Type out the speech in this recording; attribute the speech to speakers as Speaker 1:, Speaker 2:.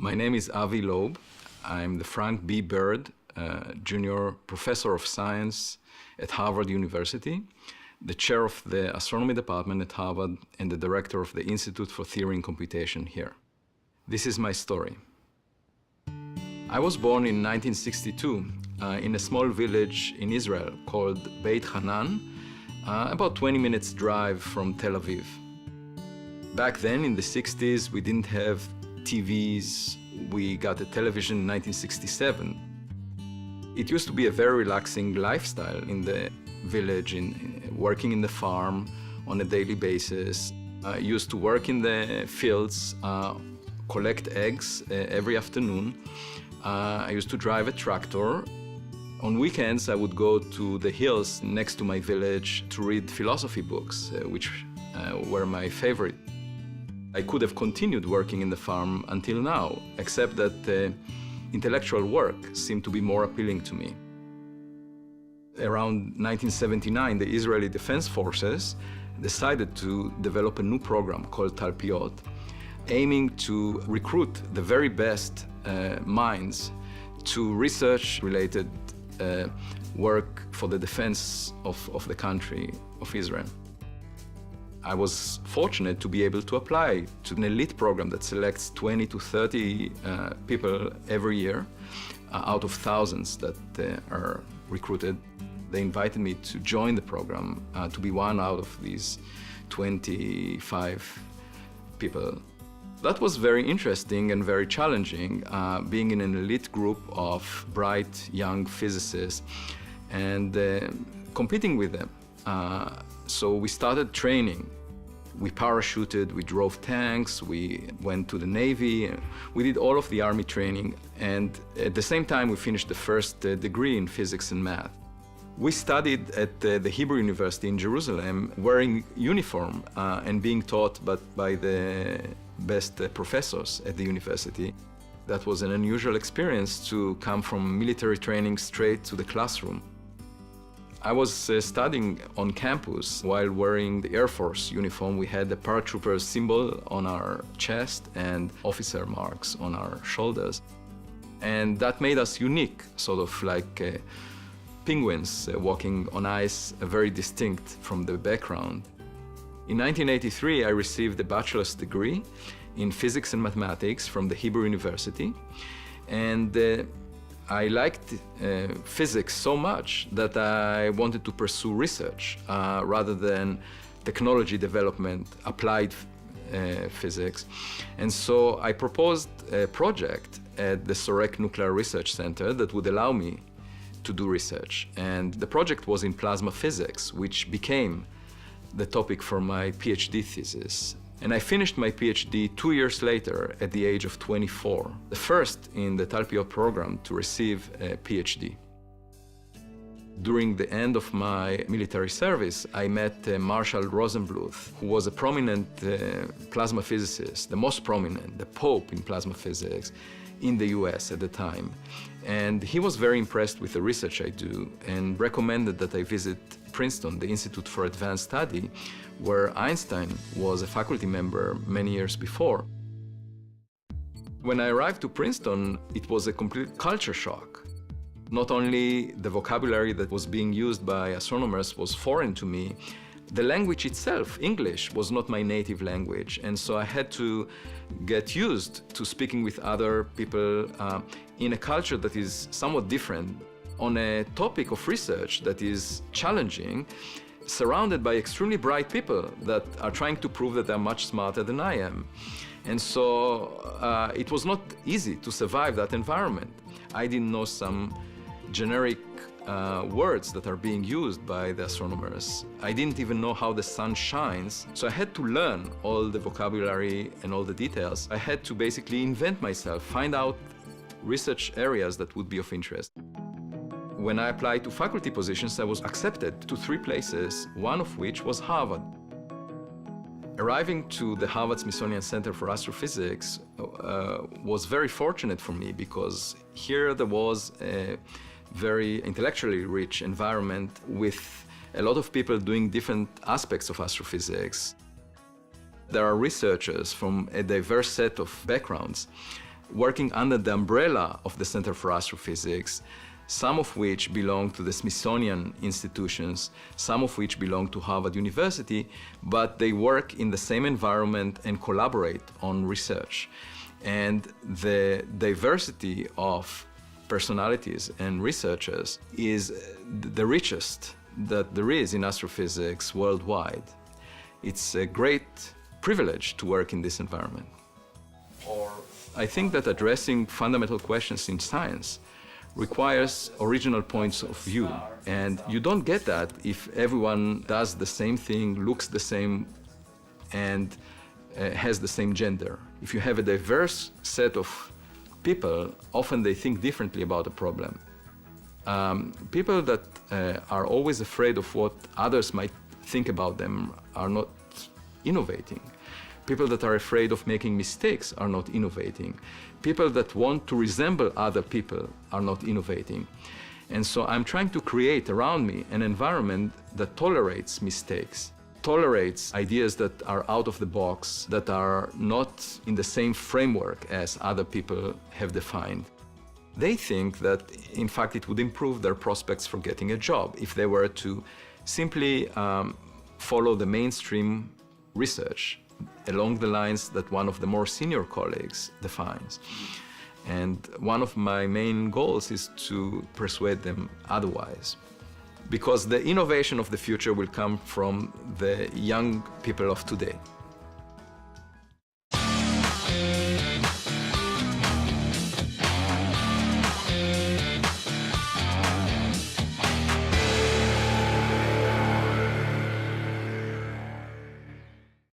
Speaker 1: My name is Avi Loeb. I'm the Frank B. Bird Junior Professor of Science at Harvard University, the chair of the Astronomy Department at Harvard, and the director of the Institute for Theory and Computation here. This is my story. I was born in 1962 in a small village in Israel called Beit Hanan, about 20 minutes drive from Tel Aviv. Back then, in the 60s, we didn't have TVs. We got a television in 1967. It used to be a very relaxing lifestyle in the village, working in the farm on a daily basis. I used to work in the fields, collect eggs every afternoon. I used to drive a tractor. On weekends, I would go to the hills next to my village to read philosophy books, which were my favorite. I could have continued working in the farm until now, except that intellectual work seemed to be more appealing to me. Around 1979, the Israeli Defense Forces decided to develop a new program called Talpiot, aiming to recruit the very best minds to research-related work for the defense of the country of Israel. I was fortunate to be able to apply to an elite program that selects 20 to 30 people every year out of thousands that are recruited. They invited me to join the program, to be one out of these 25 people. That was very interesting and very challenging, being in an elite group of bright young physicists and competing with them. So we started training. We parachuted, we drove tanks, we went to the Navy, we did all of the Army training, and at the same time we finished the first degree in physics and math. We studied at the Hebrew University in Jerusalem, wearing uniform and being taught by the best professors at the university. That was an unusual experience to come from military training straight to the classroom. I was studying on campus while wearing the Air Force uniform. We had the paratrooper symbol on our chest and officer marks on our shoulders. And that made us unique, sort of like penguins walking on ice, very distinct from the background. In 1983, I received a bachelor's degree in physics and mathematics from the Hebrew University. And I liked physics so much that I wanted to pursue research rather than technology development, applied physics. And so I proposed a project at the Sorek Nuclear Research Center that would allow me to do research. And the project was in plasma physics, which became the topic for my PhD thesis. And I finished my PhD 2 years later at the age of 24, the first in the Talpiot program to receive a PhD. During the end of my military service, I met Marshall Rosenbluth, who was a prominent plasma physicist, the most prominent, the Pope in plasma physics in the US at the time. And he was very impressed with the research I do and recommended that I visit Princeton, the Institute for Advanced Study, where Einstein was a faculty member many years before. When I arrived to Princeton, it was a complete culture shock. Not only the vocabulary that was being used by astronomers was foreign to me, the language itself, English, was not my native language, and so I had to get used to speaking with other people in a culture that is somewhat different, on a topic of research that is challenging, surrounded by extremely bright people that are trying to prove that they're much smarter than I am. And so it was not easy to survive that environment. I didn't know some generic words that are being used by the astronomers. I didn't even know how the sun shines, so I had to learn all the vocabulary and all the details. I had to basically invent myself, find out research areas that would be of interest. When I applied to faculty positions, I was accepted to 3 places, one of which was Harvard. Arriving to the Harvard Smithsonian Center for Astrophysics was very fortunate for me because here there was a very intellectually rich environment with a lot of people doing different aspects of astrophysics. There are researchers from a diverse set of backgrounds. working under the umbrella of the Center for Astrophysics, some of which belong to the Smithsonian institutions, some of which belong to Harvard University, but they work in the same environment and collaborate on research. And the diversity of personalities and researchers is the richest that there is in astrophysics worldwide. It's a great privilege to work in this environment. I think that addressing fundamental questions in science requires original points of view. And you don't get that if everyone does the same thing, looks the same, and has the same gender. If you have a diverse set of people, often they think differently about a problem. People that are always afraid of what others might think about them are not innovating. People that are afraid of making mistakes are not innovating. People that want to resemble other people are not innovating. And so I'm trying to create around me an environment that tolerates mistakes, tolerates ideas that are out of the box, that are not in the same framework as other people have defined. They think that, in fact, it would improve their prospects for getting a job if they were to simply follow the mainstream research along the lines that one of the more senior colleagues defines. And one of my main goals is to persuade them otherwise. Because the innovation of the future will come from the young people of today.